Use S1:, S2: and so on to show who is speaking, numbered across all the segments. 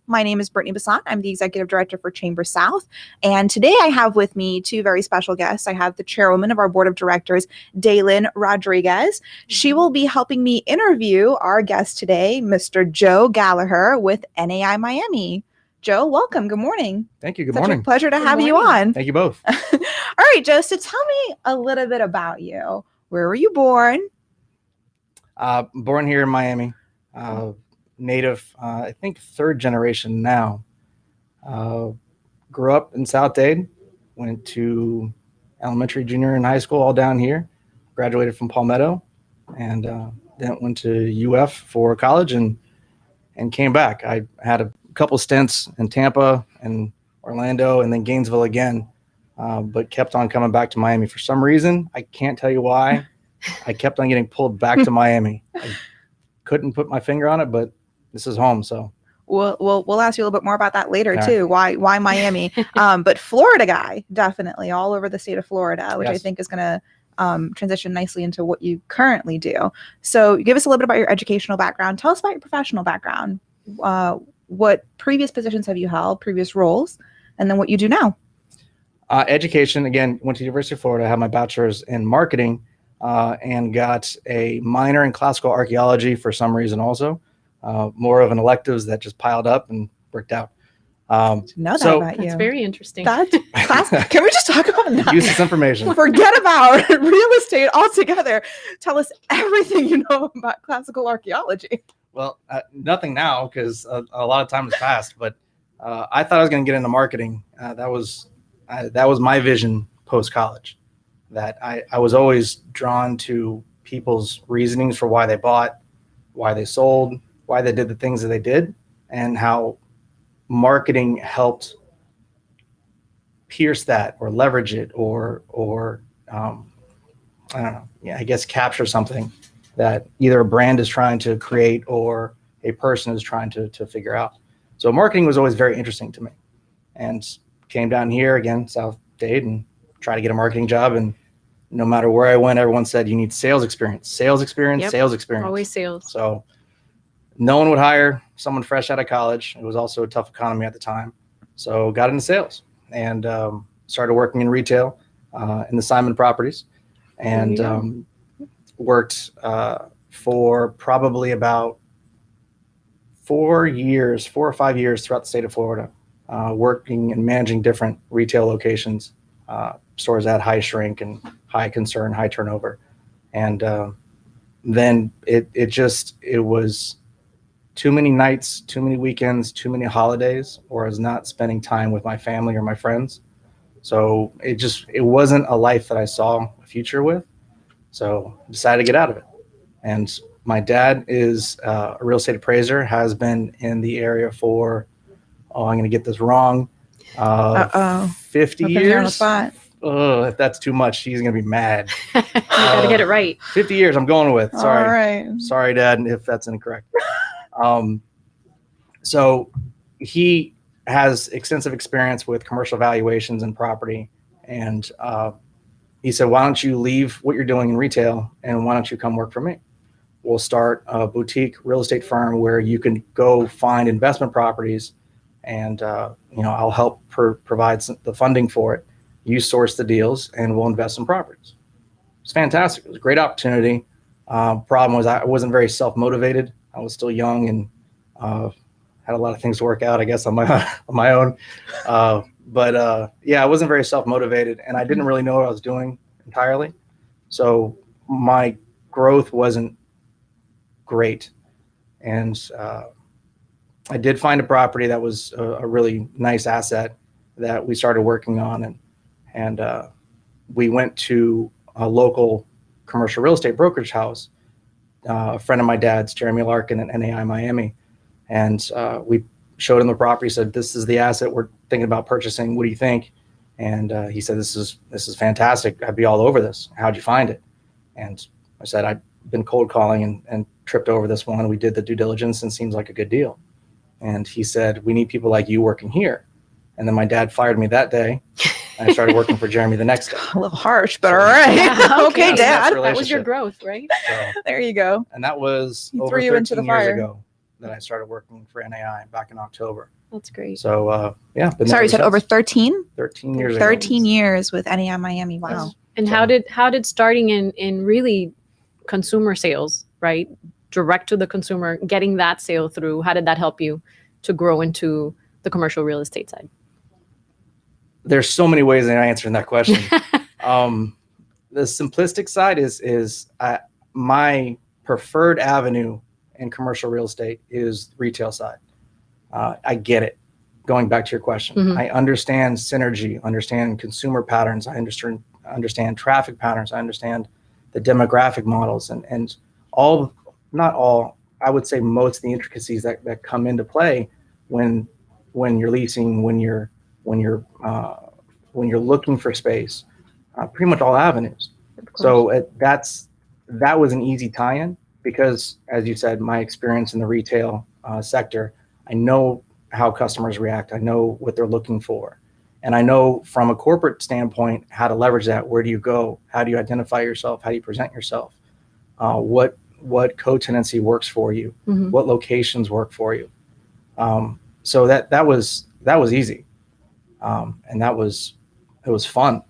S1: My name is Brittnie Bassant. I'm the Executive Director for Chamber South. And today I have with me two very special guests. I have the Chairwoman of our Board of Directors, Dailen Rodriguez. She will be helping me interview our guest today, Mr. Joe Gallaher with NAI Miami. Joe, welcome. Good morning.
S2: Thank you. Good morning.
S1: Such a pleasure to have you on.
S2: Thank you both.
S1: All right, Joe. So tell me a little bit about you. Where were you born?
S2: Born here in Miami. Native, I think third generation now. Grew up in South Dade. Went to elementary, junior, and high school all down here. Graduated from Palmetto, and then went to UF for college and came back. I had a couple stints in Tampa and Orlando and then Gainesville again, but kept on coming back to Miami for some reason. I can't tell you why. I kept on getting pulled back to Miami. I couldn't put my finger on it, but this is home. So
S1: we'll ask you a little bit more about that later too. Why Miami? But Florida guy, definitely all over the state of Florida, which I think is going to transition nicely into what you currently do. So give us a little bit about your educational background. Tell us about your professional background. What previous positions have you held, previous roles, and then what you do now?
S2: Education, again, went to the University of Florida, had my bachelor's in marketing, and got a minor in classical archaeology for some reason also. More of an electives that just piled up and worked out.
S1: Know that about you.
S3: That's very interesting.
S1: Can we just talk about that?
S2: Use this information.
S1: Forget about real estate altogether. Tell us everything you know about classical archaeology.
S2: Well, nothing now because a lot of time has passed, but I thought I was going to get into marketing. That was my vision post-college, that I was always drawn to people's reasonings for why they bought, why they sold, why they did the things that they did, and how marketing helped pierce that or leverage it or I don't know. Yeah, I guess capture something that either a brand is trying to create or a person is trying to figure out. So marketing was always very interesting to me, and came down here again, South Dade, and tried to get a marketing job. And no matter where I went, everyone said, you need sales experience, sales experience, sales experience.
S3: Always sales.
S2: So no one would hire someone fresh out of college. It was also a tough economy at the time. So got into sales and started working in retail in the Simon properties, and worked for probably about 4 or 5 years throughout the state of Florida, working and managing different retail locations, stores at high shrink and high concern, high turnover. And then it was too many nights, too many weekends, too many holidays, or I was not spending time with my family or my friends. So it wasn't a life that I saw a future with. So I decided to get out of it. And my dad is a real estate appraiser, has been in the area for, I'm going to get this wrong, 50 years. If that's too much, she's going to be mad.
S3: You got to get it right.
S2: 50 years I'm going with. Sorry.
S1: All right.
S2: Sorry, Dad, if that's incorrect. So he has extensive experience with commercial valuations and property. And he said, why don't you leave what you're doing in retail and why don't you come work for me? We'll start a boutique real estate firm where you can go find investment properties, and I'll help provide the funding for it. You source the deals and we'll invest in properties. It's fantastic. It was a great opportunity. Problem was I wasn't very self-motivated. I was still young and had a lot of things to work out, I guess, on my own. But I wasn't very self-motivated, and I didn't really know what I was doing entirely. So my growth wasn't great. And I did find a property that was a really nice asset that we started working on. And we went to a local commercial real estate brokerage house, a friend of my dad's, Jeremy Larkin at NAI Miami. And we showed him the property, said, this is the asset we're thinking about purchasing. What do you think? And he said, this is fantastic. I'd be all over this. How'd you find it? And I said, I've been cold calling and tripped over this one. We did the due diligence and seems like a good deal. And he said, we need people like you working here. And then my dad fired me that day. And I started working for Jeremy the next day.
S1: A little harsh, but all right.
S3: Yeah,
S1: okay, Dad.
S3: That was your growth, right?
S2: So,
S1: there you go.
S2: and that was
S1: He
S2: over
S1: threw you
S2: 13
S1: into the
S2: years
S1: fire.
S2: ago that I started working for NAI back in October.
S3: That's great.
S2: So yeah.
S1: Sorry, you said over 13?
S2: 13 years.
S1: 13 years with NAI Miami. Wow.
S2: Yes.
S3: And
S2: So-
S3: how did starting in really consumer sales, right, direct to the consumer, getting that sale through, how did that help you to grow into the commercial real estate side?
S2: There's so many ways in answering that question. The simplistic side is my preferred avenue in commercial real estate is retail side. I get it. Going back to your question,
S3: Mhm.
S2: I understand synergy, understand consumer patterns. I understand traffic patterns. I understand the demographic models and all, not all, I would say most of the intricacies that come into play when you're leasing, when you're looking for space, pretty much all avenues. So that was an easy tie-in because, as you said, my experience in the retail sector, I know how customers react. I know what they're looking for. And I know from a corporate standpoint how to leverage that. Where do you go? How do you identify yourself? How do you present yourself? What co-tenancy works for you?
S3: Mhm.
S2: What locations work for you? So that was easy. And it was fun.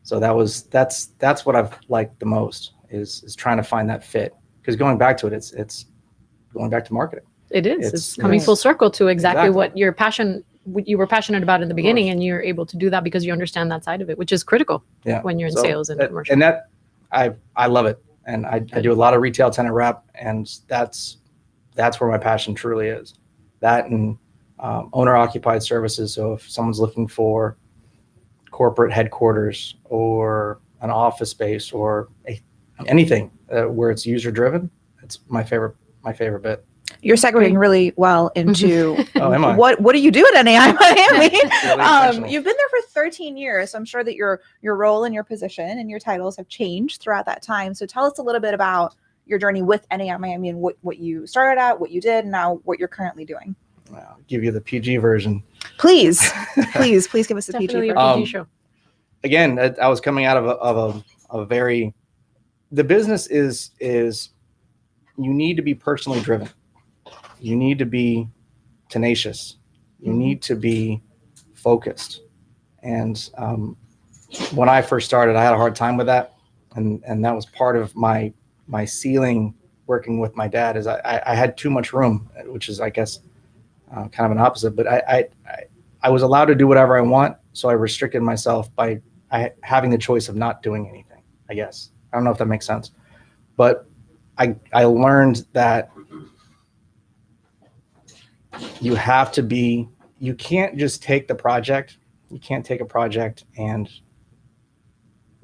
S2: So that's what I've liked the most is trying to find that fit. Because going back to it, it's going back to marketing.
S3: It is.
S2: It's-
S3: It's coming
S2: yes.
S3: full circle to exactly
S2: Exactly.
S3: what you were passionate about in the
S2: Of
S3: beginning,
S2: course.
S3: and you're able to do that because you understand that side of it, which is critical
S2: Yeah.
S3: when you're in
S2: So
S3: sales and commercial.
S2: And that I love it. And I do a lot of retail tenant rep, and that's where my passion truly is. That and owner occupied services. So if someone's looking for corporate headquarters or an office space or anything where it's user driven, it's my favorite bit.
S1: You're segueing really well into
S2: Oh, am I?
S1: what do you do at NAI Miami?
S2: Really intentional.
S1: You've been there for 13 years. So I'm sure that your role and your position and your titles have changed throughout that time. So tell us a little bit about your journey with NAI Miami and what you started at, what you did, and now what you're currently doing.
S2: I'll give you the PG version.
S1: Please give us the PG
S3: Definitely a
S1: version.
S3: PG show.
S2: Again, I was coming out of a very, the business is you need to be personally driven. You need to be tenacious. You need to be focused. And when I first started, I had a hard time with that. And that was part of my ceiling working with my dad is I had too much room, which is, I guess, kind of an opposite, but I was allowed to do whatever I want. So I restricted myself by having the choice of not doing anything, I guess. I don't know if that makes sense, but I learned that you can't just take the project. You can't take a project and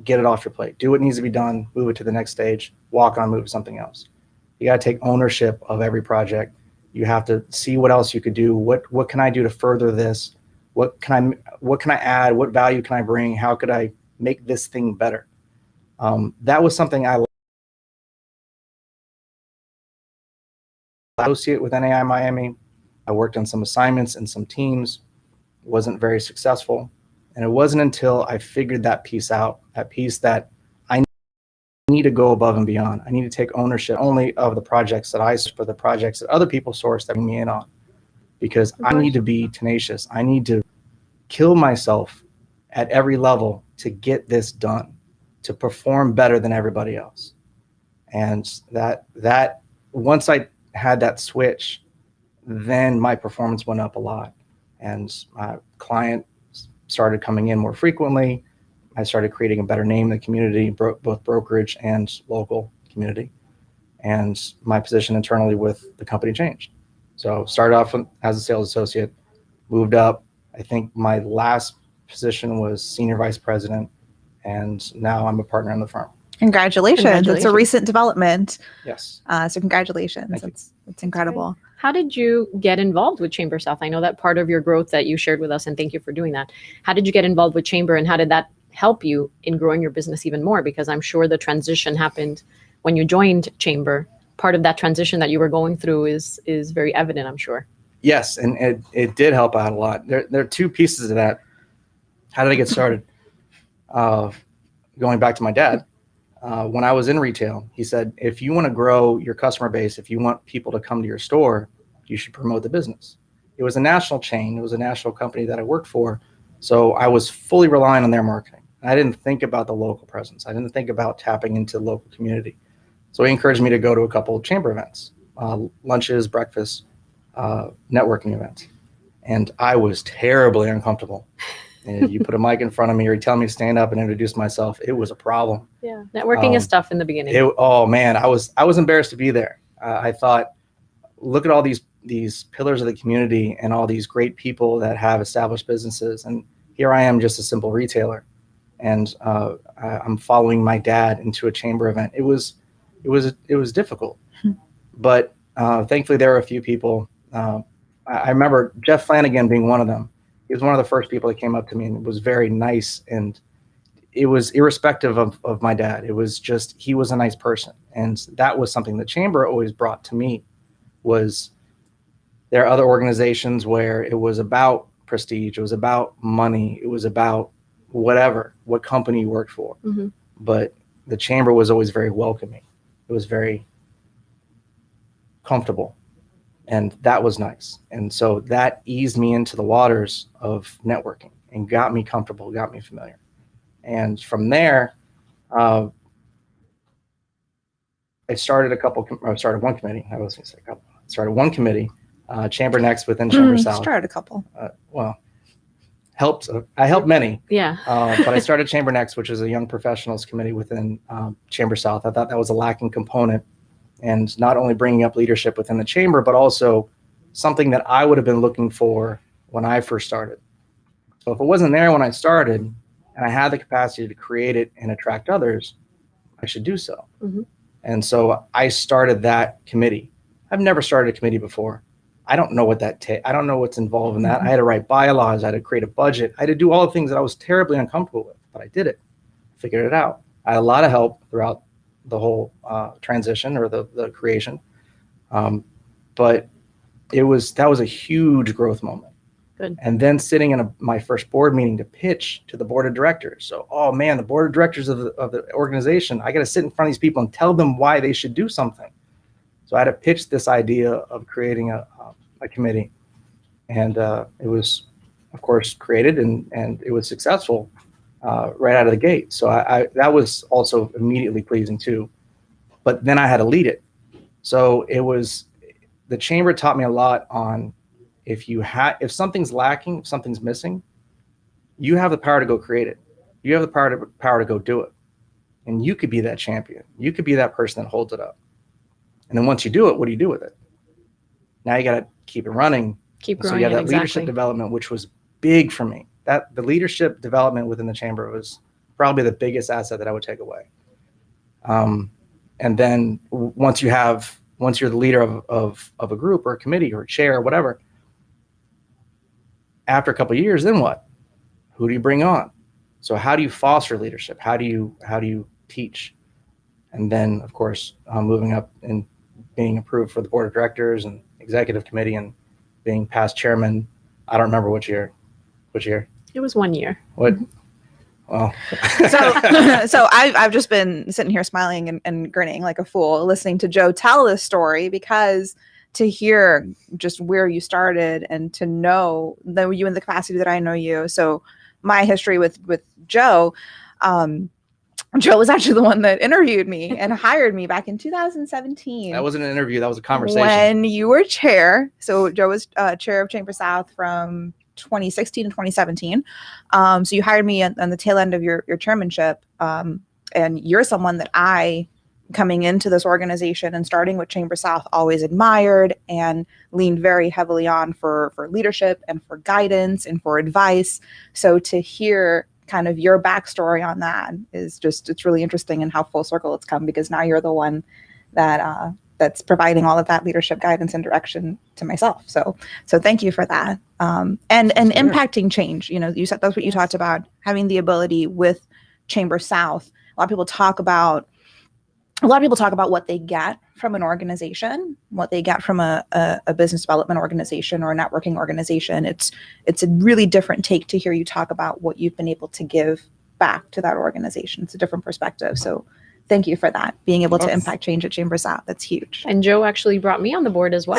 S2: get it off your plate. Do what needs to be done, move it to the next stage, walk on, move to something else. You got to take ownership of every project. You have to see what else you could do. What can I do to further this? What can I add? What value can I bring? How could I make this thing better? That was something I associate with NAI Miami. I worked on some assignments and some teams, wasn't very successful. And it wasn't until I figured that piece out, that piece that I need to go above and beyond. I need to take ownership only of the projects that I source, but the projects that other people source that bring me in on. Because I need to be tenacious. I need to kill myself at every level to get this done, to perform better than everybody else. And that once I had that switch, then my performance went up a lot. And my client started coming in more frequently. I started creating a better name in the community, both brokerage and local community. And my position internally with the company changed. So started off as a sales associate, moved up. I think my last position was senior vice president, and now I'm a partner in the firm.
S1: Congratulations. It's a recent development.
S2: Yes.
S1: So congratulations. It's incredible.
S3: How did you get involved with Chamber South? I know that part of your growth that you shared with us, and thank you for doing that. How did you get involved with Chamber, and how did that help you in growing your business even more? Because I'm sure the transition happened when you joined Chamber. Part of that transition that you were going through is very evident, I'm sure.
S2: Yes, and it did help out a lot. There are two pieces of that. How did I get started? Going back to my dad, when I was in retail, he said, if you want to grow your customer base, if you want people to come to your store, you should promote the business. It was a national chain. It was a national company that I worked for. So I was fully relying on their marketing. I didn't think about the local presence. I didn't think about tapping into the local community. So he encouraged me to go to a couple of chamber events, lunches, breakfasts, networking events. And I was terribly uncomfortable. And you put a mic in front of me or you tell me to stand up and introduce myself, it was a problem.
S3: Yeah, networking is tough in the beginning.
S2: Oh man, I was embarrassed to be there. I thought, look at all these pillars of the community and all these great people that have established businesses, and here I am, just a simple retailer, and I'm following my dad into a chamber event. It was difficult, but thankfully there were a few people. I remember Jeff Flanagan being one of them. He was one of the first people that came up to me and was very nice, and it was irrespective of my dad. It was just, he was a nice person. And that was something the chamber always brought to me. Was there are other organizations where it was about prestige, it was about money, it was about what company you worked for. Mm-hmm. But the chamber was always very welcoming. It was very comfortable. And that was nice. And so that eased me into the waters of networking and got me comfortable, got me familiar. And from there, I started one committee. I was going to say a couple. I started one committee, Chamber Next within Chamber South.
S1: Started a couple.
S2: I helped many.
S3: Yeah.
S2: But I started Chamber Next, which is a young professionals committee within Chamber South. I thought that was a lacking component. And not only bringing up leadership within the chamber, but also something that I would have been looking for when I first started. So if it wasn't there when I started and I had the capacity to create it and attract others, I should do so. Mm-hmm. And so I started that committee. I've never started a committee before. I don't know what I don't know what's involved in that. Mm-hmm. I had to write bylaws. I had to create a budget. I had to do all the things that I was terribly uncomfortable with, but I did it. Figured it out. I had a lot of help throughout the whole transition or the creation. But that was a huge growth moment.
S3: Good.
S2: And then sitting in my first board meeting to pitch to the board of directors. So, oh man, the board of directors of the organization, I got to sit in front of these people and tell them why they should do something. So I had to pitch this idea of creating a committee. And it was, of course, created and it was successful. Right out of the gate. So that was also immediately pleasing too. But then I had to lead it. So the chamber taught me a lot on if something's lacking, if something's missing, you have the power to go create it. You have the power to go do it. And you could be that champion. You could be that person that holds it up. And then once you do it, what do you do with it? Now you got to keep it running.
S3: Keep growing.
S2: So you have that
S3: exactly.
S2: leadership development, which was big for me. That the leadership development within the chamber was probably the biggest asset that I would take away. And then once you're the leader of a group or a committee or a chair or whatever, after a couple of years, then what? Who do you bring on? So how do you foster leadership? How do you teach? And then of course, moving up and being approved for the board of directors and executive committee and being past chairman. I don't remember which year.
S3: It was 1 year.
S2: What? Well,
S1: so I've just been sitting here smiling and grinning like a fool, listening to Joe tell this story, because to hear just where you started and to know you in the capacity that I know you. So my history with Joe, Joe was actually the one that interviewed me and hired me back in 2017.
S2: That wasn't an interview. That was a conversation.
S1: When you were chair. So Joe was chair of Chamber South from 2016 to 2017. So you hired me on the tail end of your chairmanship. And you're someone that I, coming into this organization and starting with Chamber South, always admired and leaned very heavily on for leadership and for guidance and for advice. So to hear kind of your backstory on that is just, it's really interesting, and how full circle it's come, because now you're the one that that's providing all of that leadership guidance and direction to myself. So thank you for that. And impacting change. You said that's what you talked about, having the ability with Chamber South. A lot of people talk about what they get from an organization, what they get from a business development organization or a networking organization. It's a really different take to hear you talk about what you've been able to give back to that organization. It's a different perspective. So thank you for that. Being able to impact change at Chamber South. That's huge.
S3: And Joe actually brought me on the board as well.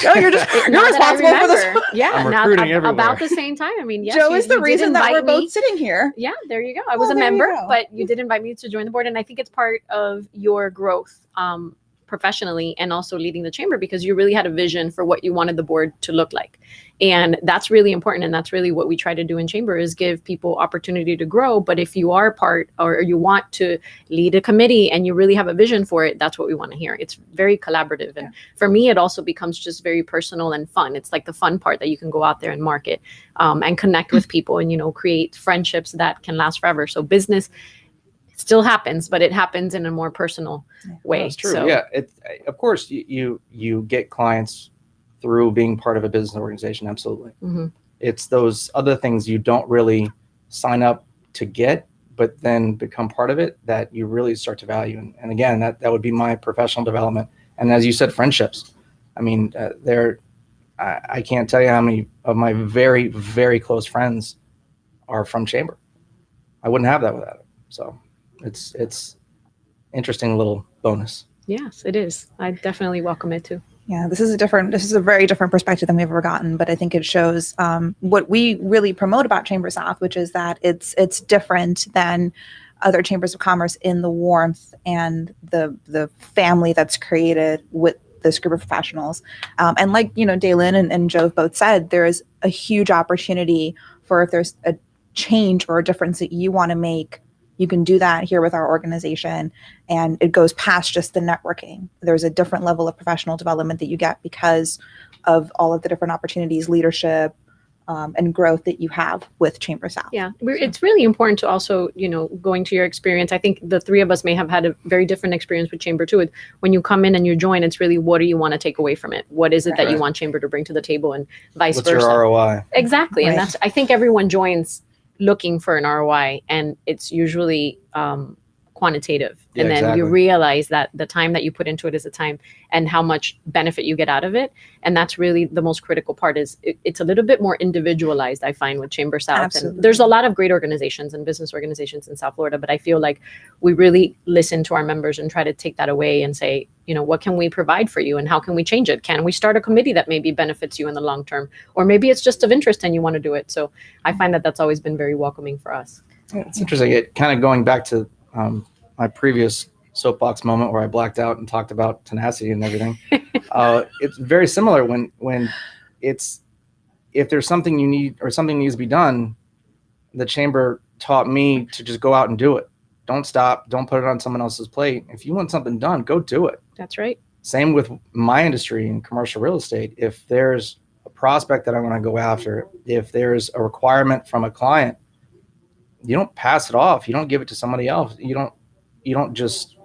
S1: Joe, you're responsible for this.
S3: Yeah,
S2: I'm recruiting everywhere.
S3: About the same time. I mean, yes,
S1: Joe is the reason that we're both
S3: me.
S1: sitting here.
S3: Yeah, there you go. I was a member, but you did invite me to join the board. And I think it's part of your growth professionally and also leading the chamber, because you really had a vision for what you wanted the board to look like. And that's really important. And that's really what we try to do in chamber, is give people opportunity to grow. But if you are part, or you want to lead a committee and you really have a vision for it, that's what we want to hear. It's very collaborative. And for me, it also becomes just very personal and fun. It's like the fun part that you can go out there and market and connect with people and, create friendships that can last forever. So business still happens, but it happens in a more personal way.
S2: That's true. So, of course, you get clients through being part of a business organization. Absolutely. Mm-hmm. It's those other things you don't really sign up to get, but then become part of it, that you really start to value. And again, that would be my professional development. And as you said, friendships. I mean, I can't tell you how many of my very, very close friends are from chamber. I wouldn't have that without it. So it's interesting little bonus.
S3: Yes, it is. I definitely welcome it too.
S1: Yeah, this is a very different perspective than we've ever gotten, but I think it shows what we really promote about Chamber South, which is that it's different than other chambers of commerce in the warmth and the family that's created with this group of professionals. And like, Dailen and Joe both said, there is a huge opportunity for, if there's a change or a difference that you want to make, you can do that here with our organization, and it goes past just the networking. There's a different level of professional development that you get because of all of the different opportunities, leadership, and growth that you have with Chamber South.
S3: Yeah, it's really important to also, going to your experience. I think the three of us may have had a very different experience with Chamber too. When you come in and you join, it's really, what do you want to take away from it? What is it that you want Chamber to bring to the table, and vice versa?
S2: What's your ROI?
S3: Exactly, right. And I think everyone joins looking for an ROI, and it's usually quantitative. And then you realize that the time that you put into it is the time, and how much benefit you get out of it. And that's really the most critical part. Is it's a little bit more individualized, I find, with Chamber South.
S1: Absolutely.
S3: And there's a lot of great organizations and business organizations in South Florida, but I feel like we really listen to our members and try to take that away and say, what can we provide for you and how can we change it? Can we start a committee that maybe benefits you in the long term? Or maybe it's just of interest and you want to do it. So I find that that's always been very welcoming for us.
S2: Yeah, it's interesting. It kind of going back to my previous soapbox moment where I blacked out and talked about tenacity and everything. It's very similar when if there's something you need or something needs to be done, the chamber taught me to just go out and do it. Don't stop. Don't put it on someone else's plate. If you want something done, go do it.
S3: That's right.
S2: Same with my industry in commercial real estate. If there's a prospect that I want to go after, if there's a requirement from a client, you don't pass it off. You don't give it to somebody else. You don't just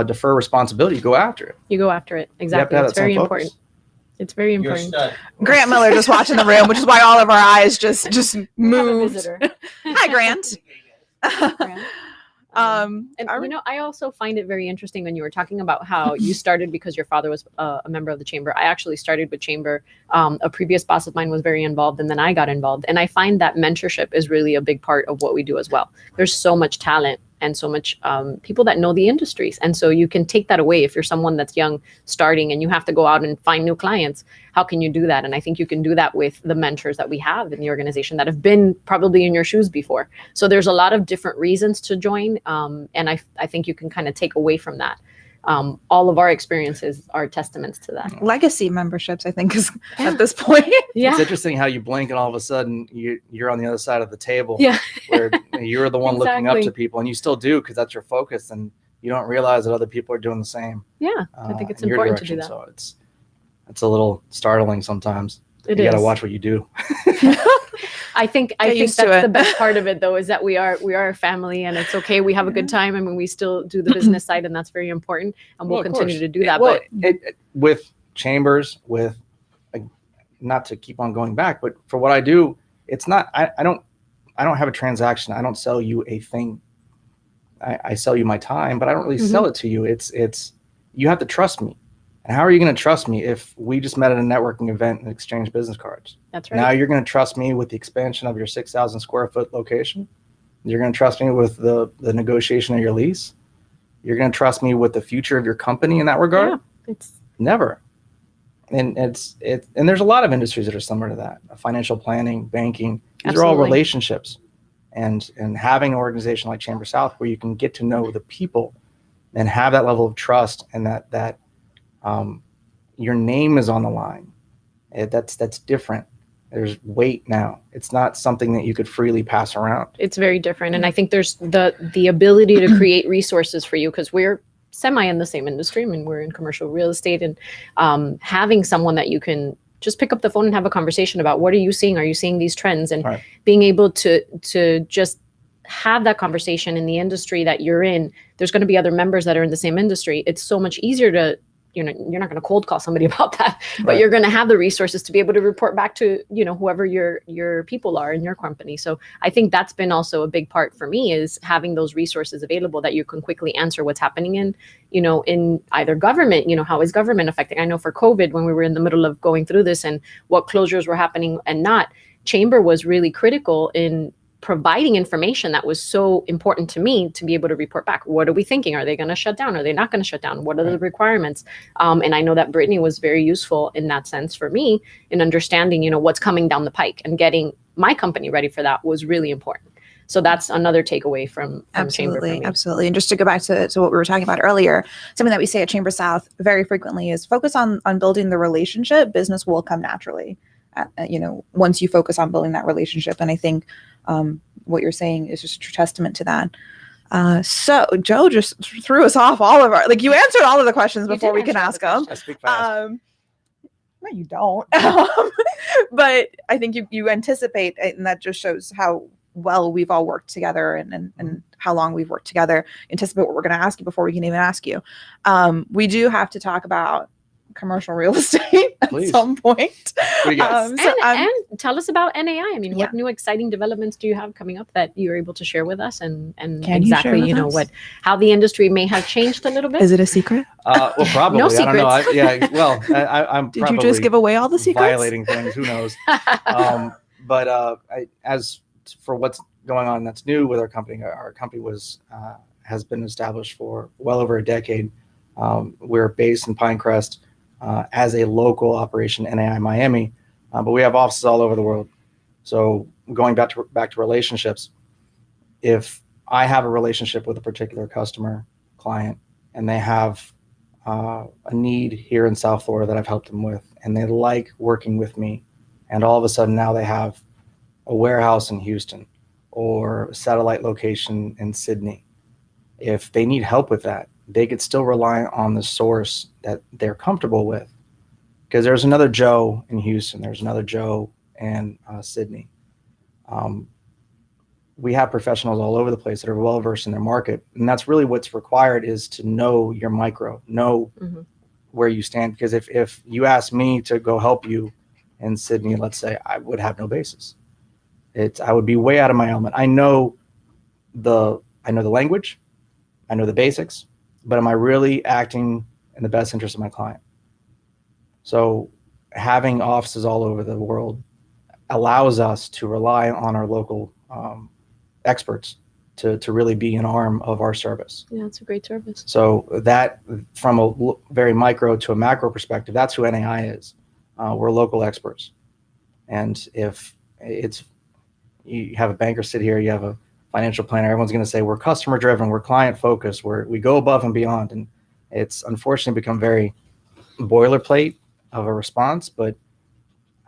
S2: defer responsibility. You go after it.
S3: You go after it. Exactly. It's very important. It's very important.
S1: Grant Miller just watching the room, which is why all of our eyes just moved. Hi, Grant.
S3: I also find it very interesting when you were talking about how you started because your father was a member of the chamber. I actually started with chamber. A previous boss of mine was very involved, and then I got involved. And I find that mentorship is really a big part of what we do as well. There's so much talent and so much people that know the industries. And so you can take that away if you're someone that's young, starting, and you have to go out and find new clients. How can you do that? And I think you can do that with the mentors that we have in the organization that have been probably in your shoes before. So there's a lot of different reasons to join. And I think you can kind of take away from that. All of our experiences are testaments to that.
S1: Legacy memberships, I think, is at this point.
S2: Yeah. It's interesting how you blink and all of a sudden you're on the other side of the table, where you're the one looking up to people, and you still do because that's your focus, and you don't realize that other people are doing the same.
S3: Yeah, I think it's important to do that.
S2: So it's a little startling sometimes. You got to watch what you do.
S3: I think that's the best part of it, though, is that we are a family, and it's okay. We have a good time. I mean, we still do the business side, and that's very important, and we'll continue to do that.
S2: Well, with chambers, not to keep on going back, but for what I do, it's not. I don't have a transaction. I don't sell you a thing. I sell you my time, but I don't really sell it to you. It's you have to trust me. And how are you going to trust me if we just met at a networking event and exchanged business cards?
S3: That's right.
S2: Now you're going to trust me with the expansion of your 6,000 square foot location. You're going to trust me with the negotiation of your lease. You're going to trust me with the future of your company in that regard?
S3: Yeah, it's
S2: never. And and there's a lot of industries that are similar to that. Financial planning, banking, these are all relationships. And having an organization like Chamber South where you can get to know the people and have that level of trust, and that your name is on the line. That's different. There's weight now. It's not something that you could freely pass around.
S3: It's very different. And I think there's the ability to create resources for you, because we're semi in the same industry. I mean, we're in commercial real estate, and having someone that you can just pick up the phone and have a conversation about, what are you seeing? Are you seeing these trends? And being able to just have that conversation in the industry that you're in. There's going to be other members that are in the same industry. It's so much easier to, you're not going to cold call somebody about that, but you're going to have the resources to be able to report back to, whoever your people are in your company. So I think that's been also a big part for me, is having those resources available that you can quickly answer what's happening in either government, how is government affecting? I know for COVID, when we were in the middle of going through this and what closures were happening and not, Chamber was really critical in providing information that was so important to me to be able to report back. What are we thinking? Are they going to shut down? Are they not going to shut down? What are the requirements? And I know that Brittnie was very useful in that sense for me in understanding, what's coming down the pike, and getting my company ready for that was really important. So that's another takeaway from Chamber for me.
S1: Absolutely. And just to go back to what we were talking about earlier, something that we say at Chamber South very frequently is focus on building the relationship. Business will come naturally. Once you focus on building that relationship. And I think what you're saying is just a testament to that. So Joe just threw us off all of our, you answered all of the questions before we can ask them.
S2: I speak fast.
S1: No, you don't. But I think you anticipate, and that just shows how well we've all worked together and how long we've worked together. Anticipate what we're going to ask you before we can even ask you. We do have to talk about commercial real estate at some point.
S3: And tell us about NAI. I mean, what new exciting developments do you have coming up that you're able to share with us, and exactly, how the industry may have changed a little bit?
S1: Is it a secret?
S2: Well, probably.
S3: No secrets.
S2: I don't know. I'm
S1: Did you just give away all the secrets?
S2: Violating things, who knows? But as for what's going on that's new with our company has been established for well over a decade. We're based in Pinecrest as a local operation, NAI Miami, but we have offices all over the world. So going back to relationships, if I have a relationship with a particular customer, client, and they have a need here in South Florida that I've helped them with, and they like working with me, and all of a sudden now they have a warehouse in Houston or a satellite location in Sydney. If they need help with that, they could still rely on the source that they're comfortable with. Because there's another Joe in Houston, there's another Joe in Sydney. We have professionals all over the place that are well versed in their market. And that's really what's required, is to know your micro, know where you stand. Because if you ask me to go help you in Sydney, let's say, I would have no basis. I would be way out of my element. I know the language, I know the basics, but am I really acting in the best interest of my client? So having offices all over the world allows us to rely on our local experts to really be an arm of our service.
S3: Yeah, it's a great service.
S2: So that, from a very micro to a macro perspective, that's who NAI is. We're local experts. And if you have a banker sit here, you have a financial planner, everyone's going to say we're customer driven, we're client focused, we go above and beyond. And it's unfortunately become very boilerplate of a response, but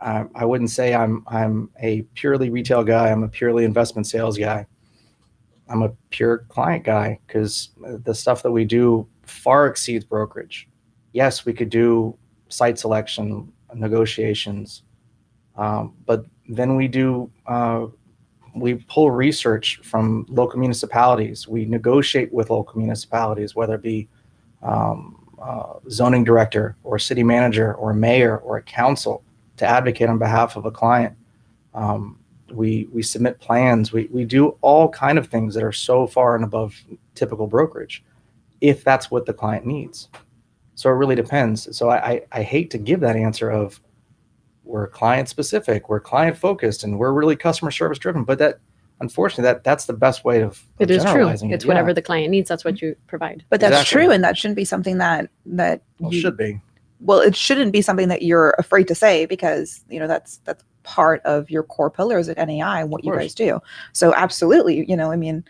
S2: I wouldn't say I'm a purely retail guy. I'm a purely investment sales guy. I'm a pure client guy, because the stuff that we do far exceeds brokerage. Yes, we could do site selection, negotiations, but then we pull research from local municipalities. We negotiate with local municipalities, whether it be zoning director or city manager or mayor or a council, to advocate on behalf of a client. We submit plans. We do all kind of things that are so far and above typical brokerage, if that's what the client needs. So it really depends. So I hate to give that answer of we're client specific, we're client focused, and we're really customer service driven, but that unfortunately, that's the best way of
S3: it is true.
S2: generalizing
S3: It's
S2: it.
S3: whatever the client needs. That's what you provide.
S1: But that's
S2: Exactly.
S1: true, and that shouldn't be something that
S2: Should be.
S1: Well, it shouldn't be something that you're afraid to say, because that's part of your core pillars at NAI and what you guys do. So absolutely, I mean,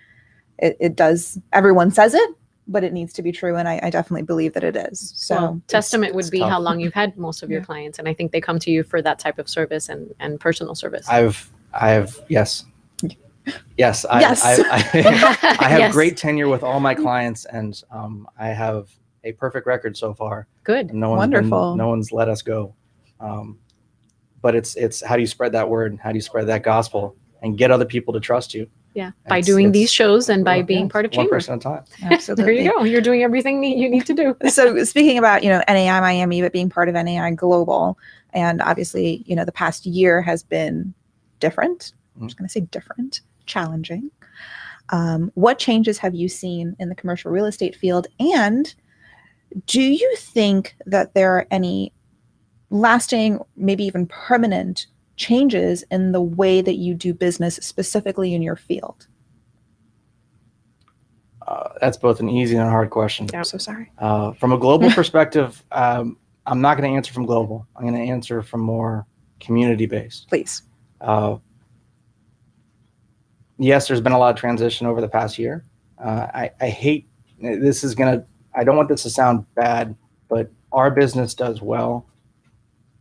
S1: it does. Everyone says it, but it needs to be true, and I definitely believe that it is. So
S3: well, testament would be
S2: tough.
S3: how long you've had most of your clients, and I think they come to you for that type of service and personal service.
S2: I've yes. Yes, I have
S3: Yes.
S2: great tenure with all my clients, and I have a perfect record so far.
S3: Good.
S2: No one's let us go. But it's how do you spread that word? How do you spread that gospel and get other people to trust you?
S3: Yeah, by doing these shows and by being part of
S2: one
S3: Chamber.
S2: person at a time.
S1: absolutely.
S3: There you go. You're doing everything you need to do.
S1: So speaking about NAI Miami, but being part of NAI Global, and obviously the past year has been different. I'm just going to say different, challenging. What changes have you seen in the commercial real estate field, and do you think that there are any lasting, maybe even permanent changes in the way that you do business, specifically in your field?
S2: That's both an easy and a hard question.
S1: I'm so sorry.
S2: From a global perspective, I'm not going to answer from global. I'm going to answer from more community-based.
S1: Please.
S2: Yes, there's been a lot of transition over the past year. I hate this is going to, I don't want this to sound bad, but our business does well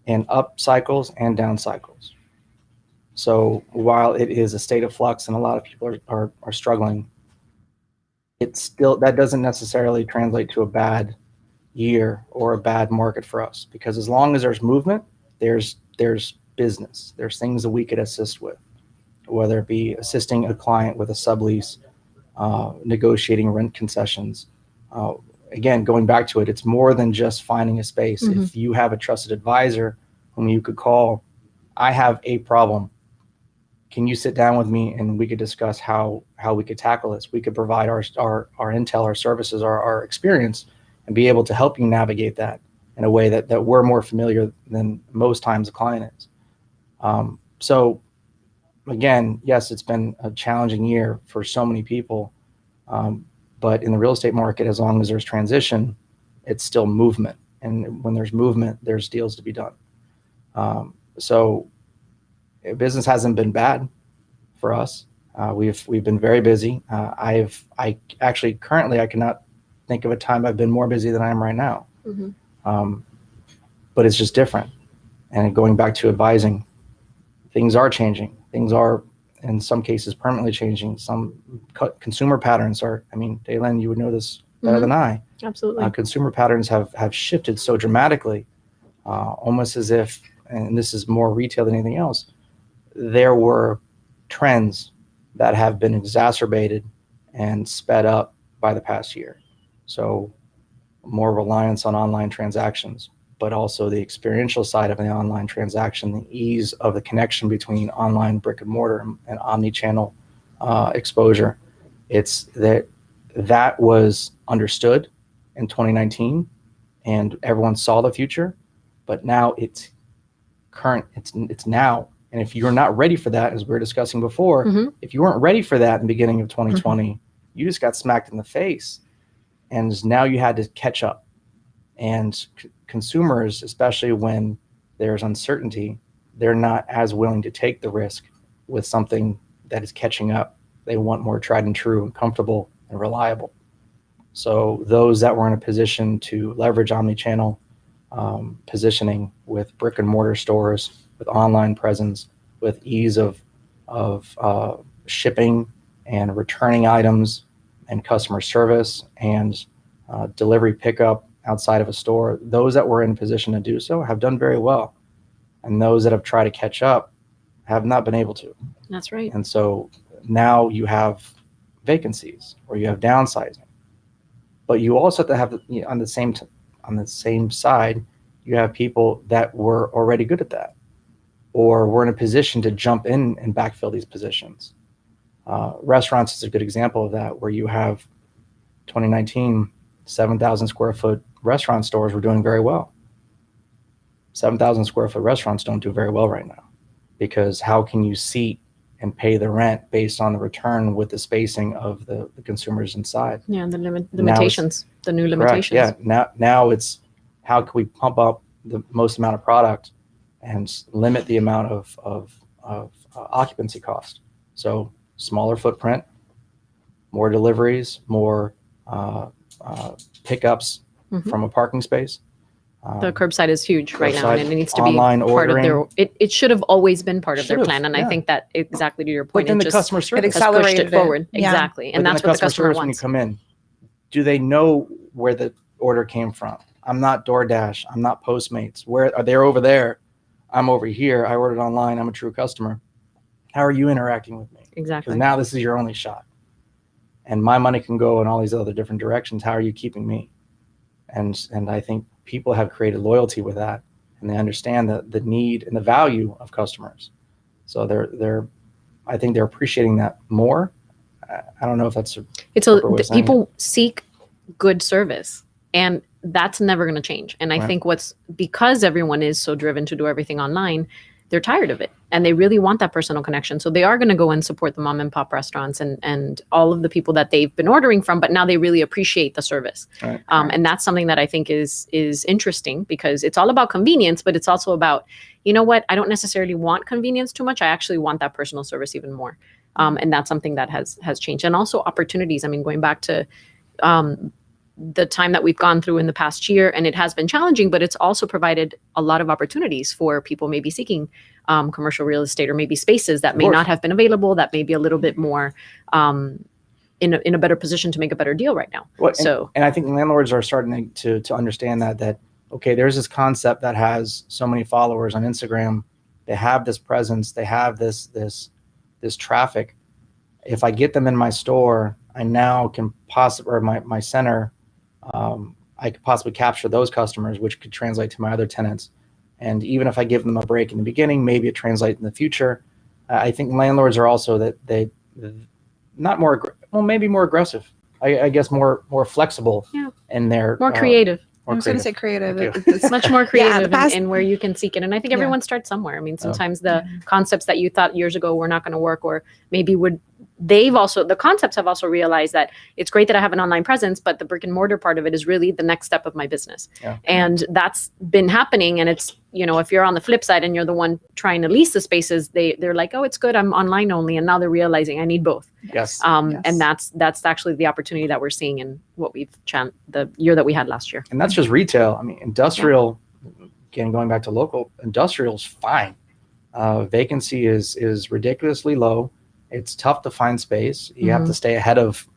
S2: in up cycles and down cycles. So while it is a state of flux and a lot of people are struggling, it's still, that doesn't necessarily translate to a bad year or a bad market for us, because as long as there's movement, there's business, there's things that we could assist with, whether it be assisting a client with a sublease, negotiating rent concessions. Again, going back to it, it's more than just finding a space.
S3: Mm-hmm.
S2: If you have a trusted advisor whom you could call, I have a problem. Can you sit down with me and we could discuss how we could tackle this? We could provide our intel, our services, our experience, and be able to help you navigate that in a way that we're more familiar than most times a client is. So again, yes, it's been a challenging year for so many people. But in the real estate market, as long as there's transition, it's still movement. And when there's movement, there's deals to be done. So business hasn't been bad for us. We've been very busy. I actually currently I cannot think of a time I've been more busy than I am right now.
S3: Mm-hmm.
S2: But it's just different. And going back to advising, things are changing. Things are, in some cases, permanently changing. Some consumer patterns are, I mean, Dailen, you would know this better than I.
S3: Absolutely.
S2: Consumer patterns have shifted so dramatically, almost as if, and this is more retail than anything else, there were trends that have been exacerbated and sped up by the past year. So more reliance on online transactions, but also the experiential side of the online transaction, the ease of the connection between online brick and mortar and omni-channel exposure. It's that was understood in 2019 and everyone saw the future, but now it's current, it's now. And if you're not ready for that, as we were discussing before,
S3: Mm-hmm.
S2: if you weren't ready for that in the beginning of 2020, you just got smacked in the face. And now you had to catch up. And consumers, especially when there's uncertainty, they're not as willing to take the risk with something that is catching up. They want more tried and true and comfortable and reliable. So those that were in a position to leverage omni-channel positioning with brick and mortar stores, with online presence, with ease of shipping and returning items and customer service and delivery pickup outside of a store, those that were in a position to do so have done very well. And those that have tried to catch up have not been able to.
S3: That's right.
S2: And so now you have vacancies or you have downsizing. But you also have to have, on the same side, you have people that were already good at that, or were in a position to jump in and backfill these positions. Restaurants is a good example of that, where you have 2019, 7,000 square foot restaurant stores were doing very well. 7,000 square foot restaurants don't do very well right now, because how can you seat and pay the rent based on the return with the spacing of the consumers inside.
S3: Yeah, and the limitations, the new limitations.
S2: Correct. Yeah, now it's how can we pump up the most amount of product and limit the amount of occupancy cost. So smaller footprint, more deliveries, more pickups from a parking space.
S3: The curbside is huge right now, and it needs to be
S2: online
S3: part of
S2: ordering.
S3: it should have always been part of their plan, and I think that exactly to your point,
S2: But then
S3: it
S2: the
S3: just
S2: customer service
S1: it
S3: has pushed
S1: accelerated
S3: it forward.
S1: Yeah.
S3: Exactly, and that's
S2: the
S3: what the customer
S2: service
S3: wants.
S2: when you come in, do they know where the order came from? I'm not DoorDash. I'm not Postmates. Where are they? Over there. I'm over here. I ordered online. I'm a true customer. How are you interacting with me?
S3: Exactly.
S2: Because now this is your only shot, and my money can go in all these other different directions. How are you keeping me? And I think people have created loyalty with that, and they understand the need and the value of customers. So I think they're appreciating that more. I don't know if that's
S3: people seek good service, and that's never going to change. And I think because everyone is so driven to do everything online, they're tired of it, and they really want that personal connection. So they are going to go and support the mom and pop restaurants and all of the people that they've been ordering from, but now they really appreciate the service.
S2: Right.
S3: And that's something that I think is interesting, because it's all about convenience, but it's also about, you know what, I don't necessarily want convenience too much. I actually want that personal service even more. And that's something that has changed. And also opportunities. I mean, going back to the time that we've gone through in the past year, and it has been challenging, but it's also provided a lot of opportunities for people maybe seeking commercial real estate, or maybe spaces that may not have been available, that may be a little bit more in a better position to make a better deal right now.
S2: And I think landlords are starting to understand that, okay, there's this concept that has so many followers on Instagram. They have this presence. They have this traffic. If I get them in my store, I now can or my center, I could possibly capture those customers, which could translate to my other tenants. And even if I give them a break in the beginning, maybe it translates in the future. I think landlords are also maybe more aggressive. I guess more flexible in their
S3: more creative.
S1: I was going to say creative.
S3: It's much more creative in where you can seek it. And I think everyone starts somewhere. I mean, sometimes the concepts that you thought years ago were not going to work, or maybe the concepts have also realized that it's great that I have an online presence, but the brick and mortar part of it is really the next step of my business. Yeah. And that's been happening. And it's, if you're on the flip side and you're the one trying to lease the spaces, they're like, oh, it's good, I'm online only. And now they're realizing I need both.
S2: Yes.
S3: And that's actually the opportunity that we're seeing in what the year that we had last year.
S2: And that's just retail. I mean, industrial, again, going back to local, industrial is fine. Vacancy is ridiculously low. It's tough to find space. You have to stay ahead of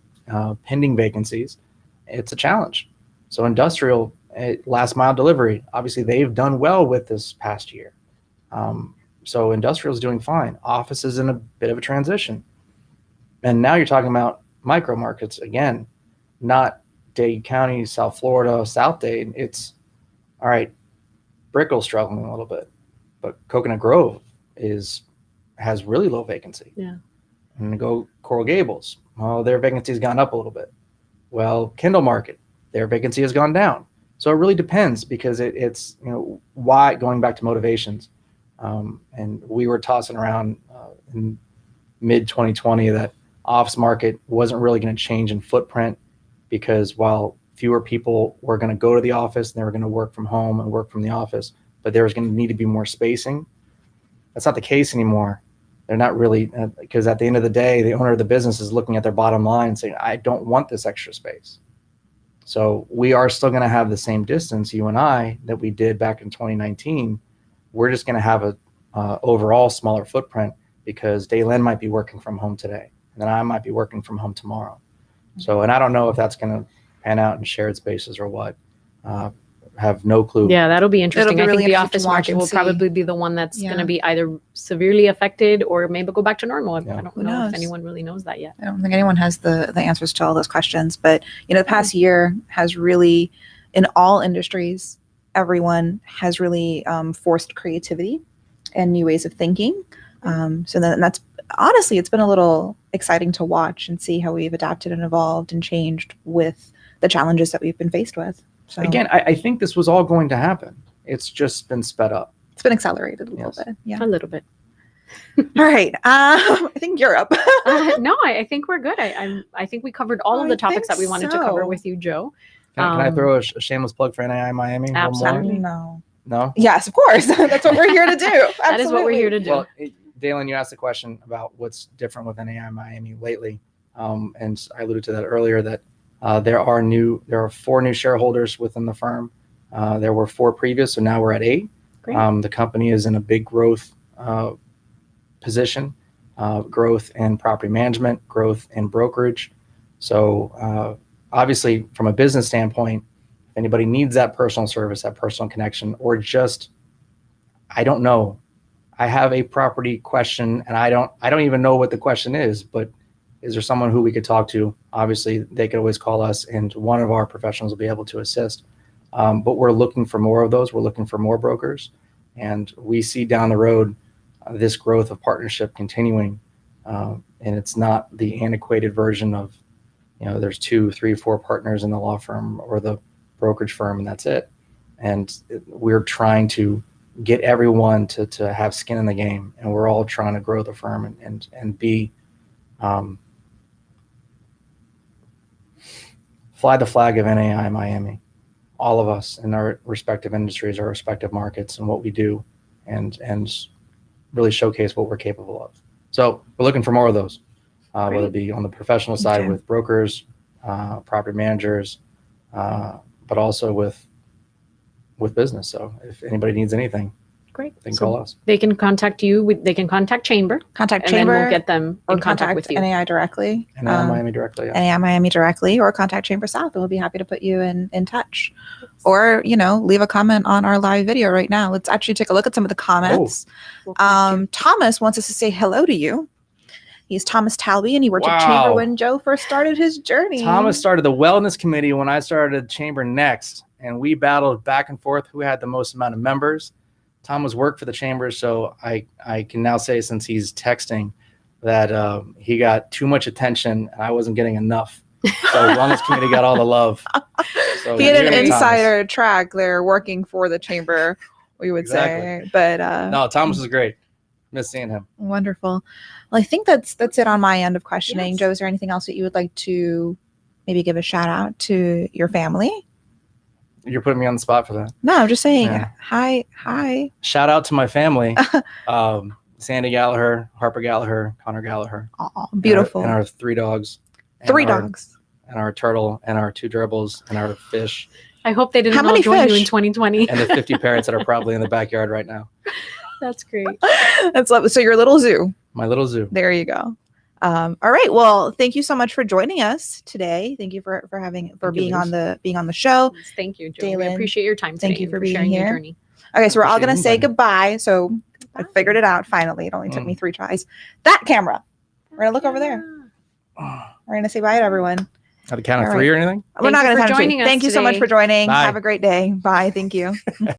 S2: pending vacancies. It's a challenge. So industrial, last mile delivery, obviously they've done well with this past year. So industrial is doing fine. Office is in a bit of a transition. And now you're talking about micro markets again, not Dade County, South Florida, South Dade. It's all right. Brickell's struggling a little bit, but Coconut Grove has really low vacancy.
S3: Yeah.
S2: And go Coral Gables. Well, their vacancy has gone up a little bit. Well, Kendall Market, their vacancy has gone down. So it really depends, because it's why, going back to motivations. And we were tossing around in mid 2020 that office market wasn't really going to change in footprint, because while fewer people were going to go to the office and they were going to work from home and work from the office, but there was going to need to be more spacing. That's not the case anymore. They're not really, because at the end of the day, the owner of the business is looking at their bottom line and saying, I don't want this extra space. So we are still going to have the same distance, you and I, that we did back in 2019. We're just going to have a overall smaller footprint, because Dailen might be working from home today, and then I might be working from home tomorrow. So, and I don't know if that's going to pan out in shared spaces or what. Have no clue.
S3: Yeah, that'll be interesting.
S1: I think
S3: the office market will probably be the one that's going to be either severely affected or maybe go back to normal. I don't know if anyone really knows that yet.
S1: I don't think anyone has the answers to all those questions. But, the past year has really, in all industries, everyone has really forced creativity and new ways of thinking. So that's honestly, it's been a little exciting to watch and see how we've adapted and evolved and changed with the challenges that we've been faced with. So
S2: again, I think this was all going to happen. It's just been sped up.
S1: It's been accelerated a little bit. Yeah.
S3: A little bit.
S1: All right. I think you're up.
S3: No, I think we're good. I think we covered all of the topics that we wanted to cover with you, Joe.
S2: Can I throw a shameless plug for NAI Miami?
S3: Absolutely.
S2: No?
S1: Yes, of course. That's what we're here to do.
S3: That is what we're here to do.
S2: Well, Dailen, you asked the question about what's different with NAI Miami lately. And I alluded to that earlier, that there are 4 new shareholders within the firm. There were 4 previous, so now we're at 8.
S3: Great.
S2: The company is in a big growth position, growth in property management, growth in brokerage. So obviously, from a business standpoint, if anybody needs that personal service, that personal connection, or just, I don't know, I have a property question and I don't even know what the question is, but is there someone who we could talk to? Obviously, they could always call us and one of our professionals will be able to assist. But we're looking for more of those. We're looking for more brokers. And we see down the road this growth of partnership continuing. And it's not the antiquated version of, there's 2, 3, 4 partners in the law firm or the brokerage firm, and that's it. And we're trying to get everyone to have skin in the game. And we're all trying to grow the firm and be, fly the flag of NAI Miami. All of us in our respective industries, our respective markets, and what we do, and really showcase what we're capable of. So we're looking for more of those, whether it be on the professional side with brokers, property managers, but also with business. So if anybody needs anything,
S3: great,
S2: they can call us.
S3: They can contact you. They can contact Chamber.
S1: And
S3: then we'll get them in contact with you.
S1: NAI directly.
S2: NAI Miami directly. Yeah.
S1: NAI Miami directly, or contact Chamber South, and we'll be happy to put you in touch. Or leave a comment on our live video right now. Let's actually take a look at some of the comments. Thomas wants us to say hello to you. He's Thomas Talby, and he worked at Chamber when Joe first started his journey.
S2: Thomas started the wellness committee when I started Chamber next, and we battled back and forth who had the most amount of members. Thomas worked for the Chamber, so I can now say, since he's texting, that he got too much attention and I wasn't getting enough. So the wellness committee got all the love. So
S1: he had an insider track there working for the Chamber, we would say. But
S2: no, Thomas was great. Miss seeing him.
S1: Wonderful. Well, I think that's it on my end of questioning.
S3: Yes.
S1: Joe, is there anything else that you would like to maybe give a shout out to your family?
S2: You're putting me on the spot for that.
S1: No, I'm just saying hi.
S2: Shout out to my family. Sandy Gallaher, Harper Gallaher, Connor Gallaher.
S1: Oh, beautiful.
S2: And our 3 dogs.
S1: 3 dogs.
S2: And our turtle and our 2 gerbils and our fish.
S3: I hope they didn't all join you in 2020.
S2: And the 50 parrots that are probably in the backyard right now.
S3: That's great.
S1: That's lovely. So your little zoo.
S2: My little zoo.
S1: There you go. All right. Well, thank you so much for joining us today. Thank you for being on the show.
S3: Thank you, Joe.
S1: Dailen,
S3: we appreciate your time today.
S1: Thank you for being
S3: sharing
S1: here.
S3: your journey.
S1: Okay, so we're all gonna say goodbye. So I figured it out finally. It only took me 3 tries. That camera. We're gonna look over there. We're gonna say bye to everyone.
S2: At the count of 3 or anything?
S1: We're not gonna count of 3. Thank you so much for joining.
S2: Bye.
S1: Have a great day. Bye. Thank you.